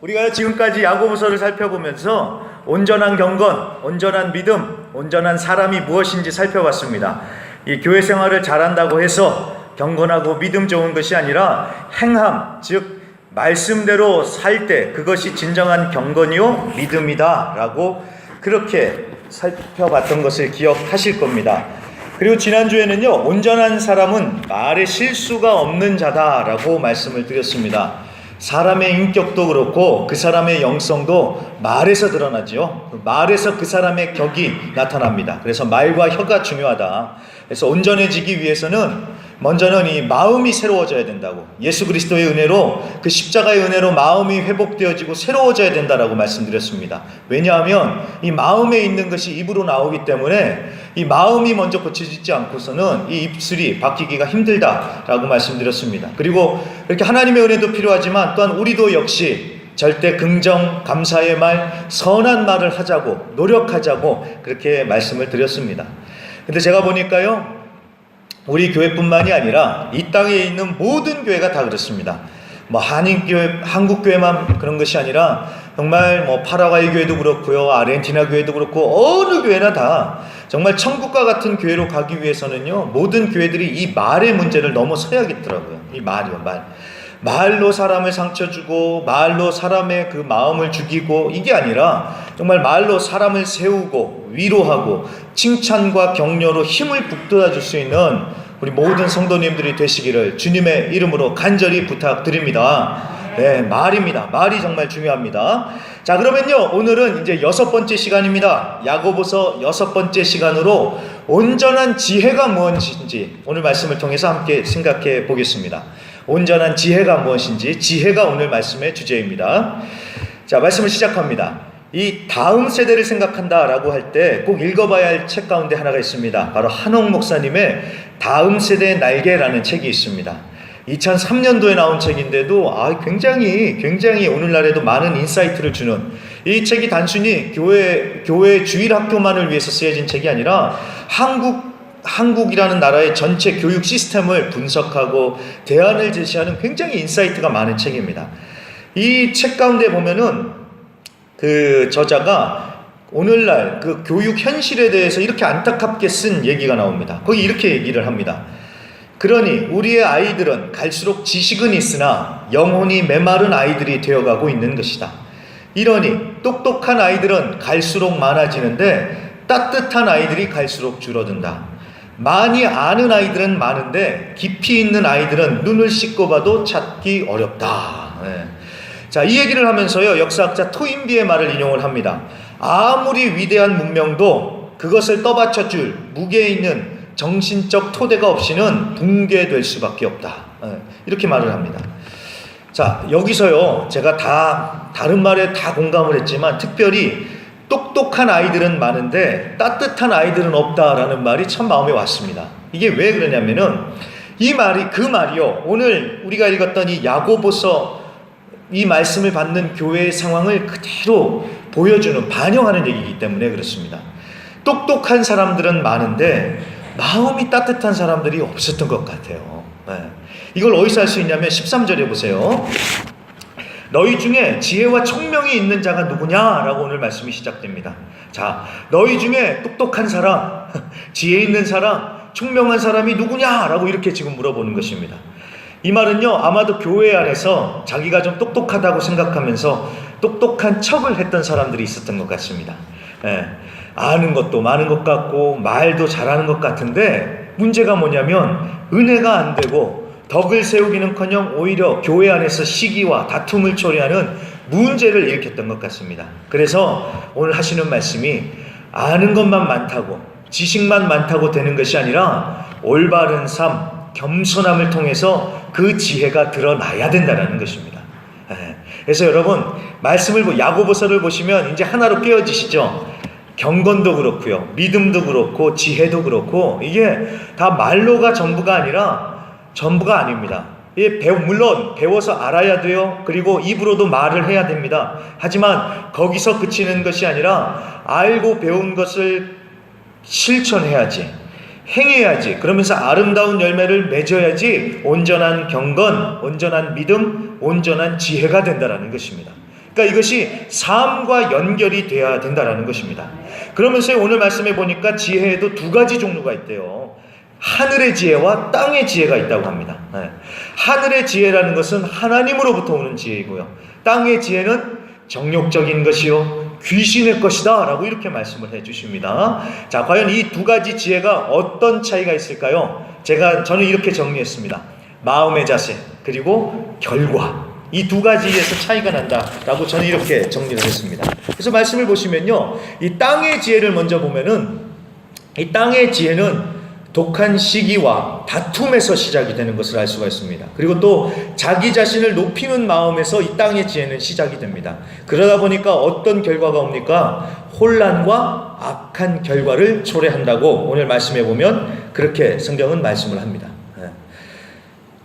우리가 지금까지 야고보서를 살펴보면서 온전한 경건, 온전한 믿음, 온전한 사람이 무엇인지 살펴봤습니다. 이 교회 생활을 잘한다고 해서 경건하고 믿음 좋은 것이 아니라 행함, 즉 말씀대로 살 때 그것이 진정한 경건이요 믿음이다 라고 그렇게 살펴봤던 것을 기억하실 겁니다. 그리고 지난주에는요, 온전한 사람은 말에 실수가 없는 자다라고 말씀을 드렸습니다. 사람의 인격도 그렇고 그 사람의 영성도 말에서 드러나지요. 말에서 그 사람의 격이 나타납니다. 그래서 말과 혀가 중요하다. 그래서 온전해지기 위해서는 먼저는 이 마음이 새로워져야 된다고, 예수 그리스도의 은혜로, 그 십자가의 은혜로 마음이 회복되어지고 새로워져야 된다라고 말씀드렸습니다. 왜냐하면 이 마음에 있는 것이 입으로 나오기 때문에 이 마음이 먼저 고쳐지지 않고서는 이 입술이 바뀌기가 힘들다라고 말씀드렸습니다. 그리고 이렇게 하나님의 은혜도 필요하지만 또한 우리도 역시 절대 긍정, 감사의 말, 선한 말을 하자고, 노력하자고 그렇게 말씀을 드렸습니다. 근데 제가 보니까요, 우리 교회뿐만이 아니라 이 땅에 있는 모든 교회가 다 그렇습니다. 한인교회, 한국교회만 그런 것이 아니라 정말 파라과이 교회도 그렇고요, 아르헨티나 교회도 그렇고 어느 교회나 다 정말 천국과 같은 교회로 가기 위해서는요, 모든 교회들이 이 말의 문제를 넘어서야겠더라고요. 이 말이요, 말. 말로 사람을 상처 주고 말로 사람의 그 마음을 죽이고, 이게 아니라 정말 말로 사람을 세우고 위로하고 칭찬과 격려로 힘을 북돋아 줄 수 있는 우리 모든 성도님들이 되시기를 주님의 이름으로 간절히 부탁드립니다. 네, 말입니다. 말이 정말 중요합니다. 자, 그러면요, 오늘은 이제 6번째 시간입니다. 야고보서 6번째 시간으로 온전한 지혜가 무엇인지 오늘 말씀을 통해서 함께 생각해 보겠습니다. 온전한 지혜가 무엇인지, 지혜가 오늘 말씀의 주제입니다. 자, 말씀을 시작합니다. 이 다음 세대를 생각한다라고 할 때 꼭 읽어봐야 할 책 가운데 하나가 있습니다. 바로 한옥 목사님의 다음 세대의 날개라는 책이 있습니다. 2003년도에 나온 책인데도 굉장히 오늘날에도 많은 인사이트를 주는, 이 책이 단순히 교회 주일 학교만을 위해서 쓰여진 책이 아니라 한국이라는 나라의 전체 교육 시스템을 분석하고 대안을 제시하는 굉장히 인사이트가 많은 책입니다. 이 책 가운데 보면은 그 저자가 오늘날 그 교육 현실에 대해서 이렇게 안타깝게 쓴 얘기가 나옵니다. 거기 이렇게 얘기를 합니다. 그러니 우리의 아이들은 갈수록 지식은 있으나 영혼이 메마른 아이들이 되어가고 있는 것이다. 이러니 똑똑한 아이들은 갈수록 많아지는데 따뜻한 아이들이 갈수록 줄어든다. 많이 아는 아이들은 많은데 깊이 있는 아이들은 눈을 씻고 봐도 찾기 어렵다. 네. 자, 이 얘기를 하면서요, 역사학자 토인비의 말을 인용을 합니다. 아무리 위대한 문명도 그것을 떠받쳐줄 무게 있는 정신적 토대가 없이는 붕괴될 수밖에 없다. 이렇게 말을 합니다. 자, 여기서요, 제가 다른 말에 다 공감을 했지만 특별히 똑똑한 아이들은 많은데 따뜻한 아이들은 없다라는 말이 참 마음에 왔습니다. 이게 왜 그러냐면은 그 말이요, 오늘 우리가 읽었던 이 야고보서 이 말씀을 받는 교회의 상황을 그대로 보여주는, 반영하는 얘기이기 때문에 그렇습니다. 똑똑한 사람들은 많은데 마음이 따뜻한 사람들이 없었던 것 같아요. 네. 이걸 어디서 알 수 있냐면 13절에 보세요. 너희 중에 지혜와 총명이 있는 자가 누구냐라고 오늘 말씀이 시작됩니다. 자, 너희 중에 똑똑한 사람, 지혜 있는 사람, 총명한 사람이 누구냐라고 이렇게 지금 물어보는 것입니다. 이 말은요, 아마도 교회 안에서 자기가 좀 똑똑하다고 생각하면서 똑똑한 척을 했던 사람들이 있었던 것 같습니다. 예, 아는 것도 많은 것 같고 말도 잘하는 것 같은데 문제가 뭐냐면 은혜가 안 되고 덕을 세우기는커녕 오히려 교회 안에서 시기와 다툼을 초래하는 문제를 일으켰던 것 같습니다. 그래서 오늘 하시는 말씀이 아는 것만 많다고, 지식만 많다고 되는 것이 아니라 올바른 삶, 겸손함을 통해서 그 지혜가 드러나야 된다는 것입니다. 그래서 여러분, 말씀을 야고보서를 보시면 이제 하나로 깨어지시죠. 경건도 그렇고요, 믿음도 그렇고 지혜도 그렇고, 이게 다 말로가 전부가 아닙니다. 물론 배워서 알아야 돼요. 그리고 입으로도 말을 해야 됩니다. 하지만 거기서 그치는 것이 아니라 알고 배운 것을 실천해야지, 행해야지, 그러면서 아름다운 열매를 맺어야지 온전한 경건, 온전한 믿음, 온전한 지혜가 된다라는 것입니다. 그러니까 이것이 삶과 연결이 돼야 된다라는 것입니다. 그러면서 오늘 말씀해 보니까 지혜에도 두 가지 종류가 있대요. 하늘의 지혜와 땅의 지혜가 있다고 합니다. 하늘의 지혜라는 것은 하나님으로부터 오는 지혜이고요. 땅의 지혜는 정욕적인 것이요 귀신의 것이다 라고 이렇게 말씀을 해 주십니다. 자, 과연 이 두 가지 지혜가 어떤 차이가 있을까요? 저는 이렇게 정리했습니다. 마음의 자세 그리고 결과, 이 두 가지에서 차이가 난다라고 저는 이렇게 정리를 했습니다. 그래서 말씀을 보시면요, 이 땅의 지혜를 먼저 보면은, 이 땅의 지혜는 독한 시기와 다툼에서 시작이 되는 것을 알 수가 있습니다. 그리고 또 자기 자신을 높이는 마음에서 이 땅의 지혜는 시작이 됩니다. 그러다 보니까 어떤 결과가 옵니까? 혼란과 악한 결과를 초래한다고 오늘 말씀해 보면 그렇게 성경은 말씀을 합니다.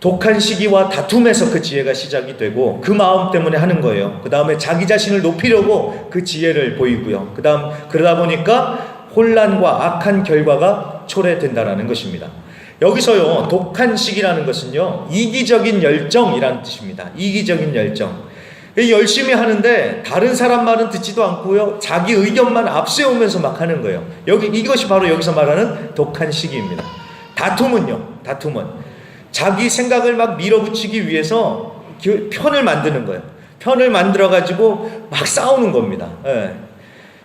독한 시기와 다툼에서 그 지혜가 시작이 되고 그 마음 때문에 하는 거예요. 그 다음에 자기 자신을 높이려고 그 지혜를 보이고요. 그러다 보니까 혼란과 악한 결과가 초래된다라는 것입니다. 여기서요, 독한 시기라는 것은요, 이기적인 열정이라는 뜻입니다. 이기적인 열정. 열심히 하는데 다른 사람 말은 듣지도 않고요, 자기 의견만 앞세우면서 막 하는 거예요. 이것이 바로 여기서 말하는 독한 시기입니다. 다툼은 자기 생각을 막 밀어붙이기 위해서 편을 만드는 거예요. 편을 만들어 가지고 막 싸우는 겁니다.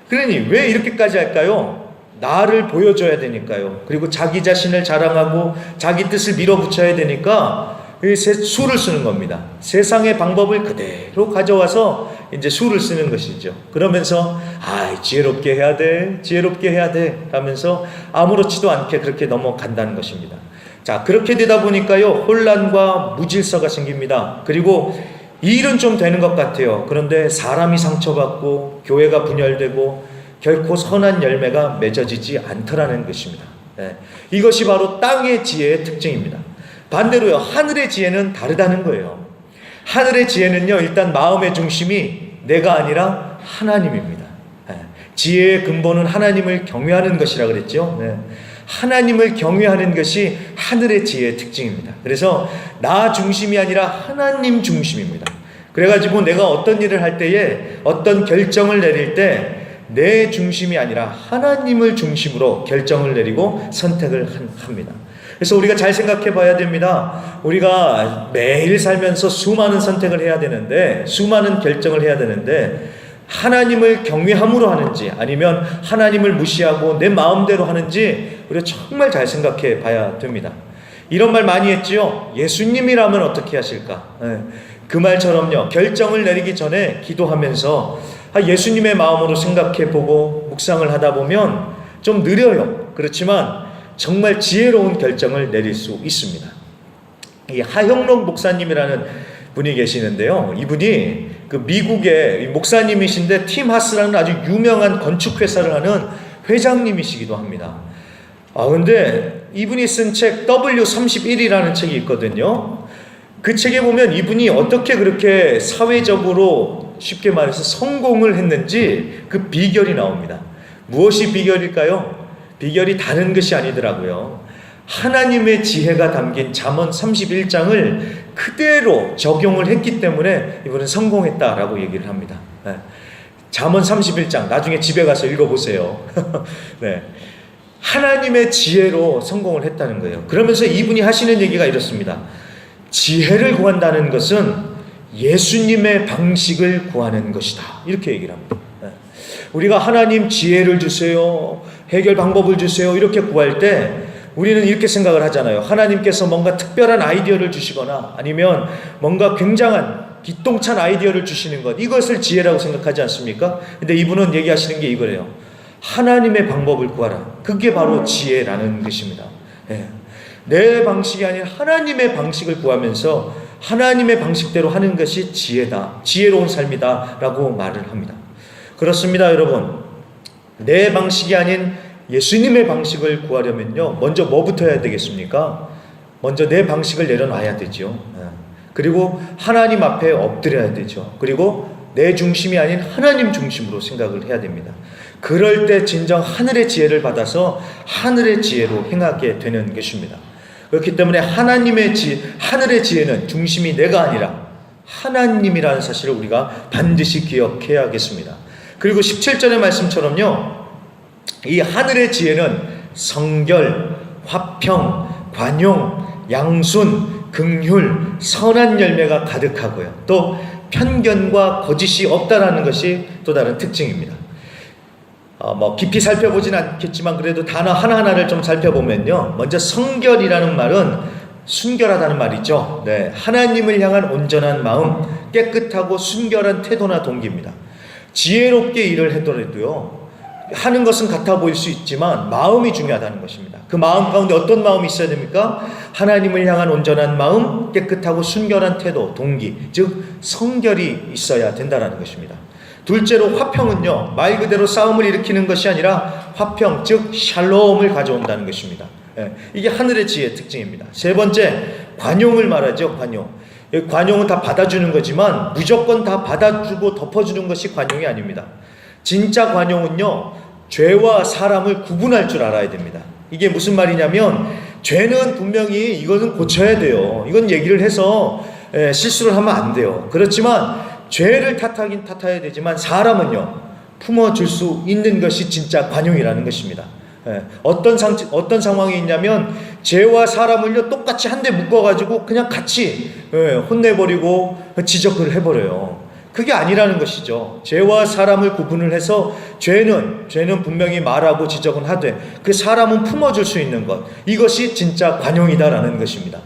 그러니 왜 이렇게까지 할까요? 나를 보여줘야 되니까요. 그리고 자기 자신을 자랑하고 자기 뜻을 밀어붙여야 되니까 수를 쓰는 겁니다. 세상의 방법을 그대로 가져와서 이제 수를 쓰는 것이죠. 그러면서 지혜롭게 해야 돼 하면서 아무렇지도 않게 그렇게 넘어간다는 것입니다. 자, 그렇게 되다 보니까요, 혼란과 무질서가 생깁니다. 그리고 이 일은 좀 되는 것 같아요. 그런데 사람이 상처받고 교회가 분열되고 결코 선한 열매가 맺어지지 않더라는 것입니다. 이것이 바로 땅의 지혜의 특징입니다. 반대로요, 하늘의 지혜는 다르다는 거예요. 하늘의 지혜는요, 일단 마음의 중심이 내가 아니라 하나님입니다. 지혜의 근본은 하나님을 경외하는 것이라 그랬죠. 하나님을 경외하는 것이 하늘의 지혜의 특징입니다. 그래서 나 중심이 아니라 하나님 중심입니다. 그래가지고 내가 어떤 일을 할 때에, 어떤 결정을 내릴 때 내 중심이 아니라 하나님을 중심으로 결정을 내리고 선택을 합니다. 그래서 우리가 잘 생각해 봐야 됩니다. 우리가 매일 살면서 수많은 선택을 해야 되는데, 수많은 결정을 해야 되는데, 하나님을 경외함으로 하는지 아니면 하나님을 무시하고 내 마음대로 하는지 우리가 정말 잘 생각해 봐야 됩니다. 이런 말 많이 했지요. 예수님이라면 어떻게 하실까? 그 말처럼요, 결정을 내리기 전에 기도하면서 예수님의 마음으로 생각해보고 묵상을 하다 보면 좀 느려요. 그렇지만 정말 지혜로운 결정을 내릴 수 있습니다. 이 하형록 목사님이라는 분이 계시는데요, 이분이 그 미국의 목사님이신데 팀 하스라는 아주 유명한 건축회사를 하는 회장님이시기도 합니다. 근데 이분이 쓴 책 W31이라는 책이 있거든요. 그 책에 보면 이분이 어떻게 그렇게 사회적으로 쉽게 말해서 성공을 했는지 그 비결이 나옵니다. 무엇이 비결일까요? 비결이 다른 것이 아니더라고요. 하나님의 지혜가 담긴 잠언 31장을 그대로 적용을 했기 때문에 이분은 성공했다라고 얘기를 합니다. 잠언 31장 나중에 집에 가서 읽어보세요. 하나님의 지혜로 성공을 했다는 거예요. 그러면서 이분이 하시는 얘기가 이렇습니다. 지혜를 구한다는 것은 예수님의 방식을 구하는 것이다. 이렇게 얘기를 합니다. 우리가 하나님 지혜를 주세요, 해결 방법을 주세요 이렇게 구할 때 우리는 이렇게 생각을 하잖아요. 하나님께서 뭔가 특별한 아이디어를 주시거나 아니면 뭔가 굉장한 기똥찬 아이디어를 주시는 것, 이것을 지혜라고 생각하지 않습니까? 근데 이분은 얘기하시는 게 이거래요. 하나님의 방법을 구하라. 그게 바로 지혜라는 것입니다. 내 방식이 아닌 하나님의 방식을 구하면서 하나님의 방식대로 하는 것이 지혜다, 지혜로운 삶이다 라고 말을 합니다. 그렇습니다, 여러분. 내 방식이 아닌 예수님의 방식을 구하려면요, 먼저 뭐부터 해야 되겠습니까? 먼저 내 방식을 내려놔야 되죠. 그리고 하나님 앞에 엎드려야 되죠. 그리고 내 중심이 아닌 하나님 중심으로 생각을 해야 됩니다. 그럴 때 진정 하늘의 지혜를 받아서 하늘의 지혜로 행하게 되는 것입니다. 그렇기 때문에 하늘의 지혜는 중심이 내가 아니라 하나님이라는 사실을 우리가 반드시 기억해야겠습니다. 그리고 17절의 말씀처럼요, 이 하늘의 지혜는 성결, 화평, 관용, 양순, 긍휼, 선한 열매가 가득하고요, 또 편견과 거짓이 없다라는 것이 또 다른 특징입니다. 깊이 살펴보진 않겠지만 그래도 단어 하나하나를 좀 살펴보면요, 먼저 성결이라는 말은 순결하다는 말이죠. 네, 하나님을 향한 온전한 마음, 깨끗하고 순결한 태도나 동기입니다. 지혜롭게 일을 하더라도요, 하는 것은 같아 보일 수 있지만 마음이 중요하다는 것입니다. 그 마음 가운데 어떤 마음이 있어야 됩니까? 하나님을 향한 온전한 마음, 깨끗하고 순결한 태도, 동기, 즉 성결이 있어야 된다는 것입니다. 둘째로 화평은요, 말 그대로 싸움을 일으키는 것이 아니라 화평, 즉 샬롬을 가져온다는 것입니다. 이게 하늘의 지혜의 특징입니다. 세 번째, 관용을 말하죠. 관용은 다 받아주는 거지만 무조건 다 받아주고 덮어주는 것이 관용이 아닙니다. 진짜 관용은요, 죄와 사람을 구분할 줄 알아야 됩니다. 이게 무슨 말이냐면, 죄는 분명히 이거는 고쳐야 돼요. 이건 얘기를 해서 실수를 하면 안 돼요. 그렇지만 죄를 탓하긴 탓해야 되지만 사람은요, 품어줄 수 있는 것이 진짜 관용이라는 것입니다. 어떤 상황이 있냐면, 죄와 사람을요 똑같이 한 대 묶어가지고 그냥 같이 혼내버리고 지적을 해버려요. 그게 아니라는 것이죠. 죄와 사람을 구분을 해서 죄는 분명히 말하고 지적은 하되 그 사람은 품어줄 수 있는 것, 이것이 진짜 관용이다라는 것입니다.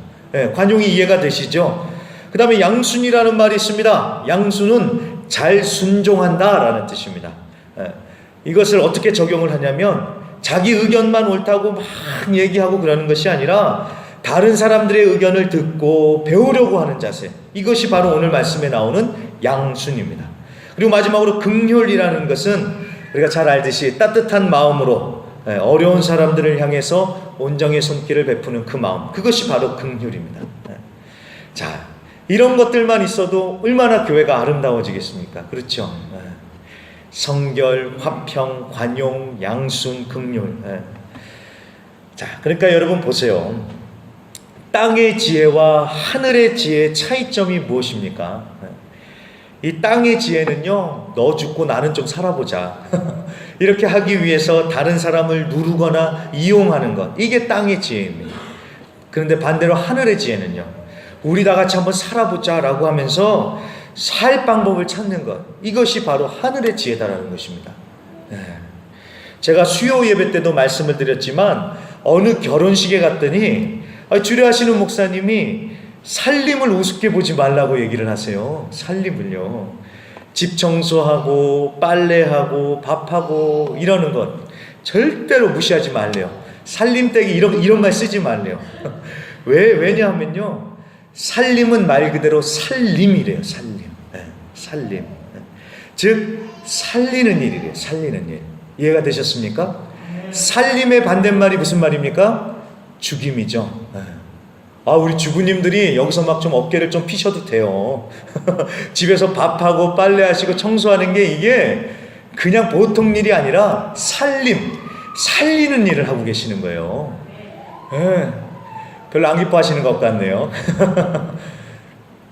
관용이 이해가 되시죠? 그 다음에 양순이라는 말이 있습니다. 양순은 잘 순종한다라는 뜻입니다. 이것을 어떻게 적용을 하냐면, 자기 의견만 옳다고 막 얘기하고 그러는 것이 아니라 다른 사람들의 의견을 듣고 배우려고 하는 자세, 이것이 바로 오늘 말씀에 나오는 양순입니다. 그리고 마지막으로 긍휼이라는 것은 우리가 잘 알듯이 따뜻한 마음으로 어려운 사람들을 향해서 온정의 손길을 베푸는 그 마음, 그것이 바로 긍휼입니다. 자, 이런 것들만 있어도 얼마나 교회가 아름다워지겠습니까? 그렇죠? 성결, 화평, 관용, 양순, 긍휼. 자, 그러니까 여러분 보세요. 땅의 지혜와 하늘의 지혜의 차이점이 무엇입니까? 이 땅의 지혜는요, 너 죽고 나는 좀 살아보자 이렇게 하기 위해서 다른 사람을 누르거나 이용하는 것, 이게 땅의 지혜입니다. 그런데 반대로 하늘의 지혜는요, 우리 다 같이 한번 살아보자 라고 하면서 살 방법을 찾는 것, 이것이 바로 하늘의 지혜다라는 것입니다. 제가 수요 예배 때도 말씀을 드렸지만 어느 결혼식에 갔더니 주례하시는 목사님이 살림을 우습게 보지 말라고 얘기를 하세요. 살림을요, 집 청소하고 빨래하고 밥하고 이러는 것 절대로 무시하지 말래요. 살림떼기 이런 말 쓰지 말래요. 왜냐하면요, 살림은 말 그대로 살림이래요. 살림. 즉 살리는 일이래요. 살리는 일. 이해가 되셨습니까? 살림의 반대말이 무슨 말입니까? 죽임이죠. 우리 주부님들이 여기서 막 좀 어깨를 좀 피셔도 돼요. 집에서 밥하고 빨래하시고 청소하는 게 이게 그냥 보통 일이 아니라 살리는 일을 하고 계시는 거예요. 별로 안 기뻐하시는 것 같네요.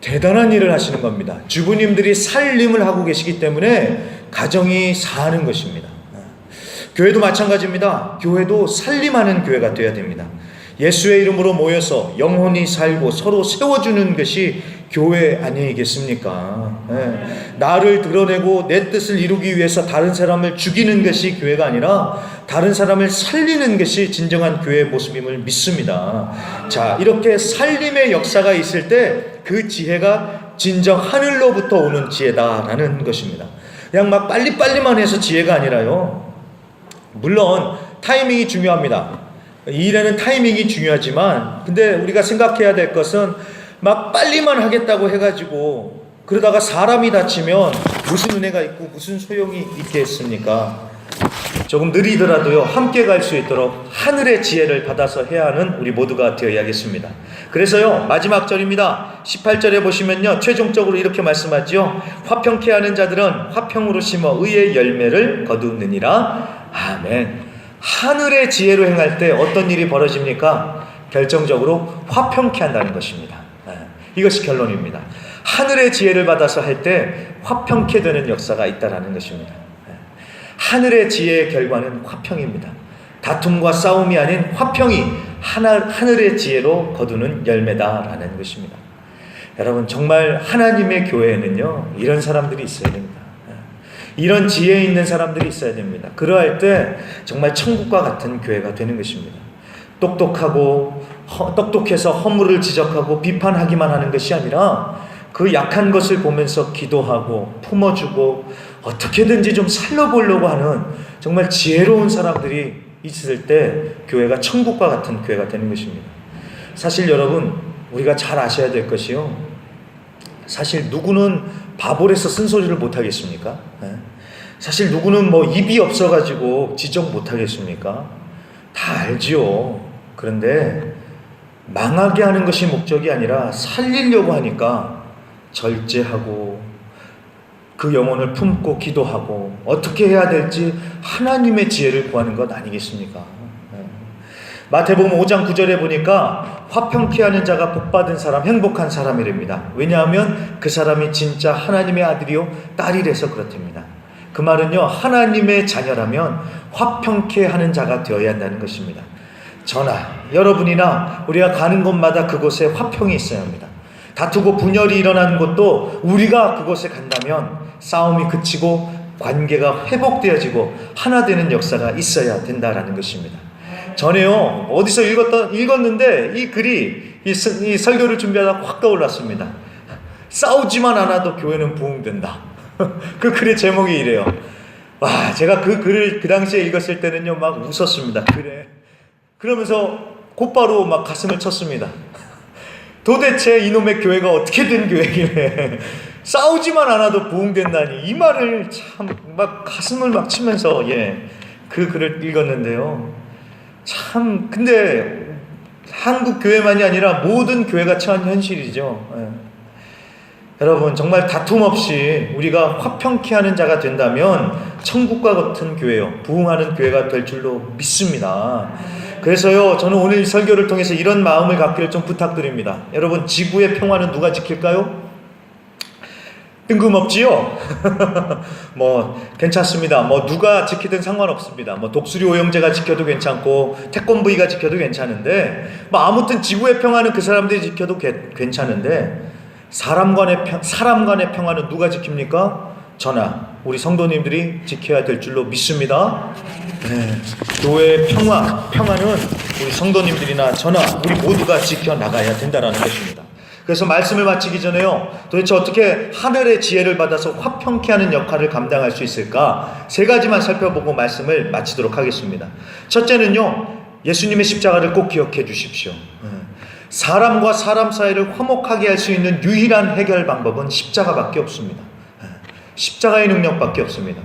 대단한 일을 하시는 겁니다. 주부님들이 살림을 하고 계시기 때문에 가정이 사는 것입니다. 교회도 마찬가지입니다. 교회도 살림하는 교회가 되어야 됩니다. 예수의 이름으로 모여서 영혼이 살고 서로 세워주는 것이 교회 아니겠습니까? 나를 드러내고 내 뜻을 이루기 위해서 다른 사람을 죽이는 것이 교회가 아니라 다른 사람을 살리는 것이 진정한 교회의 모습임을 믿습니다. 자, 이렇게 살림의 역사가 있을 때 그 지혜가 진정 하늘로부터 오는 지혜다라는 것입니다. 그냥 막 빨리빨리만 해서 지혜가 아니라요, 물론 타이밍이 중요합니다. 이 일에는 타이밍이 중요하지만, 근데 우리가 생각해야 될 것은 막 빨리만 하겠다고 해가지고 그러다가 사람이 다치면 무슨 은혜가 있고 무슨 소용이 있겠습니까? 조금 느리더라도요, 함께 갈 수 있도록 하늘의 지혜를 받아서 해야 하는 우리 모두가 되어야겠습니다. 그래서요, 마지막 절입니다. 18절에 보시면요, 최종적으로 이렇게 말씀하죠. 화평케 하는 자들은 화평으로 심어 의의 열매를 거두느니라. 아멘. 하늘의 지혜로 행할 때 어떤 일이 벌어집니까? 결정적으로 화평케 한다는 것입니다. 이것이 결론입니다. 하늘의 지혜를 받아서 할 때 화평케 되는 역사가 있다라는 것입니다. 하늘의 지혜의 결과는 화평입니다. 다툼과 싸움이 아닌 화평이 하늘의 지혜로 거두는 열매다라는 것입니다. 여러분, 정말 하나님의 교회에는요, 이런 사람들이 있어야 됩니다. 이런 지혜 있는 사람들이 있어야 됩니다. 그러할 때 정말 천국과 같은 교회가 되는 것입니다. 똑똑해서 허물을 지적하고 비판하기만 하는 것이 아니라 그 약한 것을 보면서 기도하고 품어주고 어떻게든지 좀 살려보려고 하는 정말 지혜로운 사람들이 있을 때 교회가 천국과 같은 교회가 되는 것입니다. 사실 여러분, 우리가 잘 아셔야 될 것이요, 사실 누구는 바볼에서 쓴소리를 못하겠습니까? 사실 누구는 뭐 입이 없어가지고 지적 못하겠습니까? 다 알지요. 그런데 망하게 하는 것이 목적이 아니라 살리려고 하니까 절제하고 그 영혼을 품고 기도하고 어떻게 해야 될지 하나님의 지혜를 구하는 것 아니겠습니까? 마태복음 5장 9절에 보니까 화평케 하는 자가 복받은 사람, 행복한 사람이랍니다. 왜냐하면 그 사람이 진짜 하나님의 아들이요 딸이라서 그렇답니다. 그 말은요, 하나님의 자녀라면 화평케 하는 자가 되어야 한다는 것입니다. 저나 여러분이나 우리가 가는 곳마다 그곳에 화평이 있어야 합니다. 다투고 분열이 일어나는 곳도 우리가 그곳에 간다면 싸움이 그치고 관계가 회복되어지고 하나 되는 역사가 있어야 된다라는 것입니다. 전에요, 어디서 읽었는데 이 글이 이 설교를 준비하다 확 떠올랐습니다. 싸우지만 않아도 교회는 부흥된다. 그 글의 제목이 이래요. 와, 제가 그 글을 그 당시에 읽었을 때는요, 막 웃었습니다. 그래. 그러면서 곧바로 막 가슴을 쳤습니다. 도대체 이놈의 교회가 어떻게 된 교회길래 싸우지만 않아도 부흥된다니, 이 말을 참 막 가슴을 막 치면서 그 글을 읽었는데요. 참 근데 한국 교회만이 아니라 모든 교회가 처한 현실이죠. 여러분, 정말 다툼 없이 우리가 화평케 하는 자가 된다면 천국과 같은 교회요, 부흥하는 교회가 될 줄로 믿습니다. 그래서요, 저는 오늘 이 설교를 통해서 이런 마음을 갖기를 좀 부탁드립니다. 여러분, 지구의 평화는 누가 지킬까요? 뜬금없지요? 괜찮습니다. 누가 지키든 상관없습니다. 독수리 오형제가 지켜도 괜찮고 태권브이가 지켜도 괜찮은데, 아무튼 지구의 평화는 그 사람들이 지켜도 괜찮은데, 사람 간의 평화는 누가 지킵니까? 저나 우리 성도님들이 지켜야 될 줄로 믿습니다. 교회의 평화는 우리 성도님들이나 저나 우리 모두가 지켜나가야 된다는 것입니다. 그래서 말씀을 마치기 전에요, 도대체 어떻게 하늘의 지혜를 받아서 화평케 하는 역할을 감당할 수 있을까? 3가지만 살펴보고 말씀을 마치도록 하겠습니다. 첫째는요, 예수님의 십자가를 꼭 기억해 주십시오. 사람과 사람 사이를 화목하게 할 수 있는 유일한 해결 방법은 십자가밖에 없습니다. 십자가의 능력밖에 없습니다.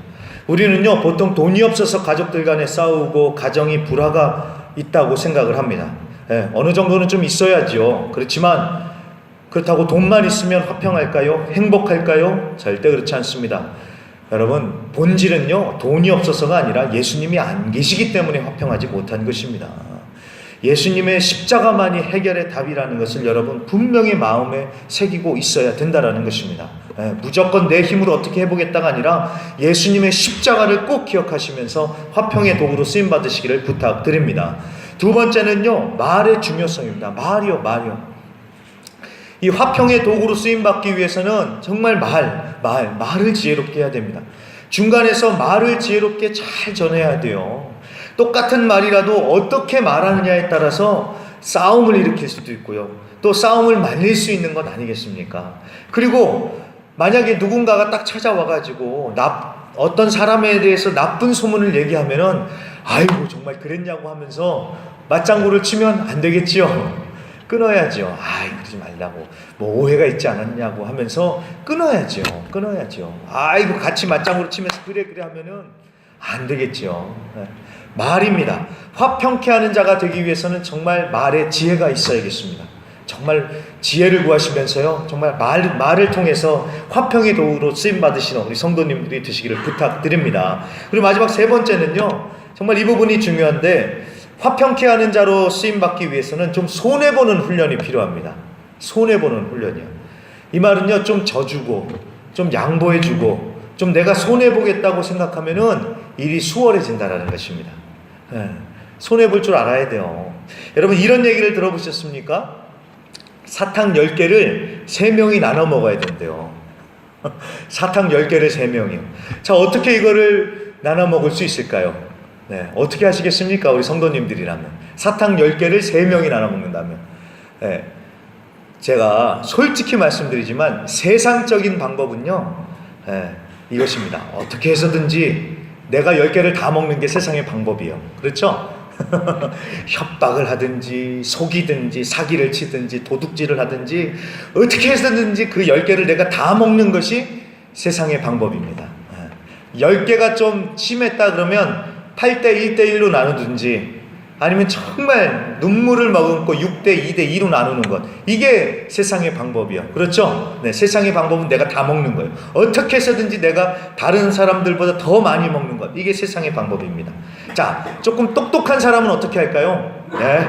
우리는요, 보통 돈이 없어서 가족들 간에 싸우고 가정이 불화가 있다고 생각을 합니다. 어느 정도는 좀 있어야죠. 그렇지만 그렇다고 돈만 있으면 화평할까요? 행복할까요? 절대 그렇지 않습니다. 여러분, 본질은요, 돈이 없어서가 아니라 예수님이 안 계시기 때문에 화평하지 못한 것입니다. 예수님의 십자가만이 해결의 답이라는 것을 여러분 분명히 마음에 새기고 있어야 된다라는 것입니다. 무조건 내 힘으로 어떻게 해보겠다가 아니라 예수님의 십자가를 꼭 기억하시면서 화평의 도구로 쓰임받으시기를 부탁드립니다. 두 번째는요, 말의 중요성입니다. 말이요. 이 화평의 도구로 쓰임받기 위해서는 정말 말을 지혜롭게 해야 됩니다. 중간에서 말을 지혜롭게 잘 전해야 돼요. 똑같은 말이라도 어떻게 말하느냐에 따라서 싸움을 일으킬 수도 있고요, 또 싸움을 말릴 수 있는 것 아니겠습니까? 그리고 만약에 누군가가 딱 찾아와가지고 어떤 사람에 대해서 나쁜 소문을 얘기하면은 아이고 정말 그랬냐고 하면서 맞장구를 치면 안 되겠지요. 끊어야죠. 그러지 말라고, 오해가 있지 않았냐고 하면서 끊어야죠. 아이고 같이 맞장구를 치면서 그래 하면은 안 되겠죠. 말입니다. 화평케 하는 자가 되기 위해서는 정말 말에 지혜가 있어야겠습니다. 정말 지혜를 구하시면서요, 정말 말을 통해서 화평의 도구로 쓰임받으시는 우리 성도님들이 되시기를 부탁드립니다. 그리고 마지막 3번째는요, 정말 이 부분이 중요한데, 화평케 하는 자로 쓰임받기 위해서는 좀 손해보는 훈련이 필요합니다. 손해보는 훈련이요. 이 말은요, 좀 져주고, 좀 양보해주고, 좀 내가 손해보겠다고 생각하면은 일이 수월해진다라는 것입니다. 예, 손해볼 줄 알아야 돼요. 여러분, 이런 얘기를 들어보셨습니까? 사탕 10개를 3명이 나눠 먹어야 된대요. 사탕 10개를 3명이요. 자, 어떻게 이거를 나눠 먹을 수 있을까요? 네, 어떻게 하시겠습니까? 우리 성도님들이라면. 사탕 10개를 3명이 나눠 먹는다면. 네, 제가 솔직히 말씀드리지만 세상적인 방법은요, 네, 이것입니다. 어떻게 해서든지 내가 10개를 다 먹는 게 세상의 방법이에요. 그렇죠? 협박을 하든지 속이든지 사기를 치든지 도둑질을 하든지 어떻게 해서든지 그 10개를 내가 다 먹는 것이 세상의 방법입니다. 10개가 좀 심했다 그러면 8대 1대 1로 나누든지 아니면 정말 눈물을 머금고 6대 2대 2로 나누는 것, 이게 세상의 방법이요. 그렇죠? 네, 세상의 방법은 내가 다 먹는 거예요. 어떻게 해서든지 내가 다른 사람들보다 더 많이 먹는 것, 이게 세상의 방법입니다. 자, 조금 똑똑한 사람은 어떻게 할까요? 네,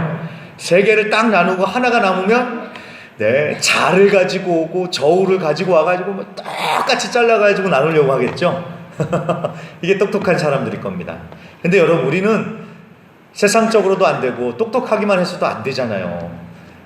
3개를 딱 나누고 하나가 남으면 네, 자를 가지고 오고 저울을 가지고 와가지고 뭐 똑같이 잘라가지고 나누려고 하겠죠? 이게 똑똑한 사람들일 겁니다. 근데 여러분, 우리는 세상적으로도 안 되고 똑똑하기만 해서도 안 되잖아요.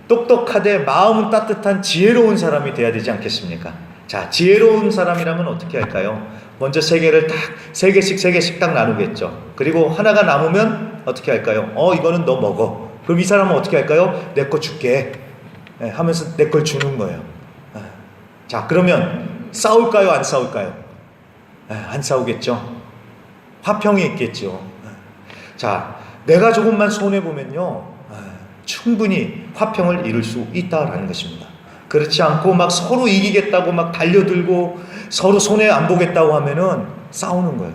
똑똑하되 마음은 따뜻한 지혜로운 사람이 돼야 되지 않겠습니까? 자, 지혜로운 사람이라면 어떻게 할까요? 먼저 3개를 딱 3개씩 딱 나누겠죠. 그리고 하나가 남으면 어떻게 할까요? 이거는 너 먹어. 그럼 이 사람은 어떻게 할까요? 내 거 줄게, 하면서 내 걸 주는 거예요. 자, 그러면 싸울까요? 안 싸울까요? 안 싸우겠죠. 화평이 있겠죠. 자, 내가 조금만 손해보면요, 충분히 화평을 이룰 수 있다라는 것입니다. 그렇지 않고 막 서로 이기겠다고 막 달려들고 서로 손해 안 보겠다고 하면은 싸우는 거예요.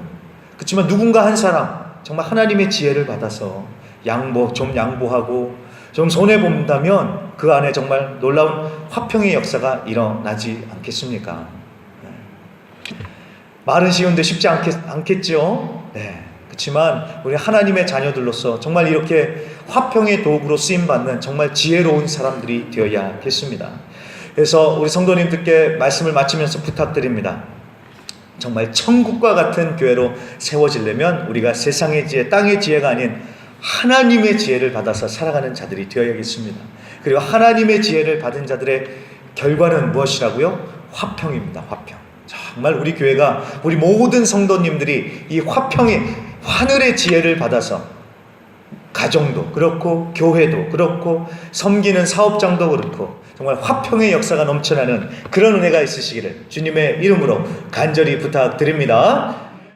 그렇지만 누군가 한 사람 정말 하나님의 지혜를 받아서 좀 양보하고 좀 손해본다면 그 안에 정말 놀라운 화평의 역사가 일어나지 않겠습니까? 말은 쉬운데 쉽지 않겠죠? 네. 그렇지만 우리 하나님의 자녀들로서 정말 이렇게 화평의 도구로 쓰임받는 정말 지혜로운 사람들이 되어야겠습니다. 그래서 우리 성도님들께 말씀을 마치면서 부탁드립니다. 정말 천국과 같은 교회로 세워지려면 우리가 세상의 지혜, 땅의 지혜가 아닌 하나님의 지혜를 받아서 살아가는 자들이 되어야겠습니다. 그리고 하나님의 지혜를 받은 자들의 결과는 무엇이라고요? 화평입니다. 화평. 정말 우리 교회가, 우리 모든 성도님들이 이 화평의 하늘의 지혜를 받아서 가정도 그렇고 교회도 그렇고 섬기는 사업장도 그렇고 정말 화평의 역사가 넘쳐나는 그런 은혜가 있으시기를 주님의 이름으로 간절히 부탁드립니다.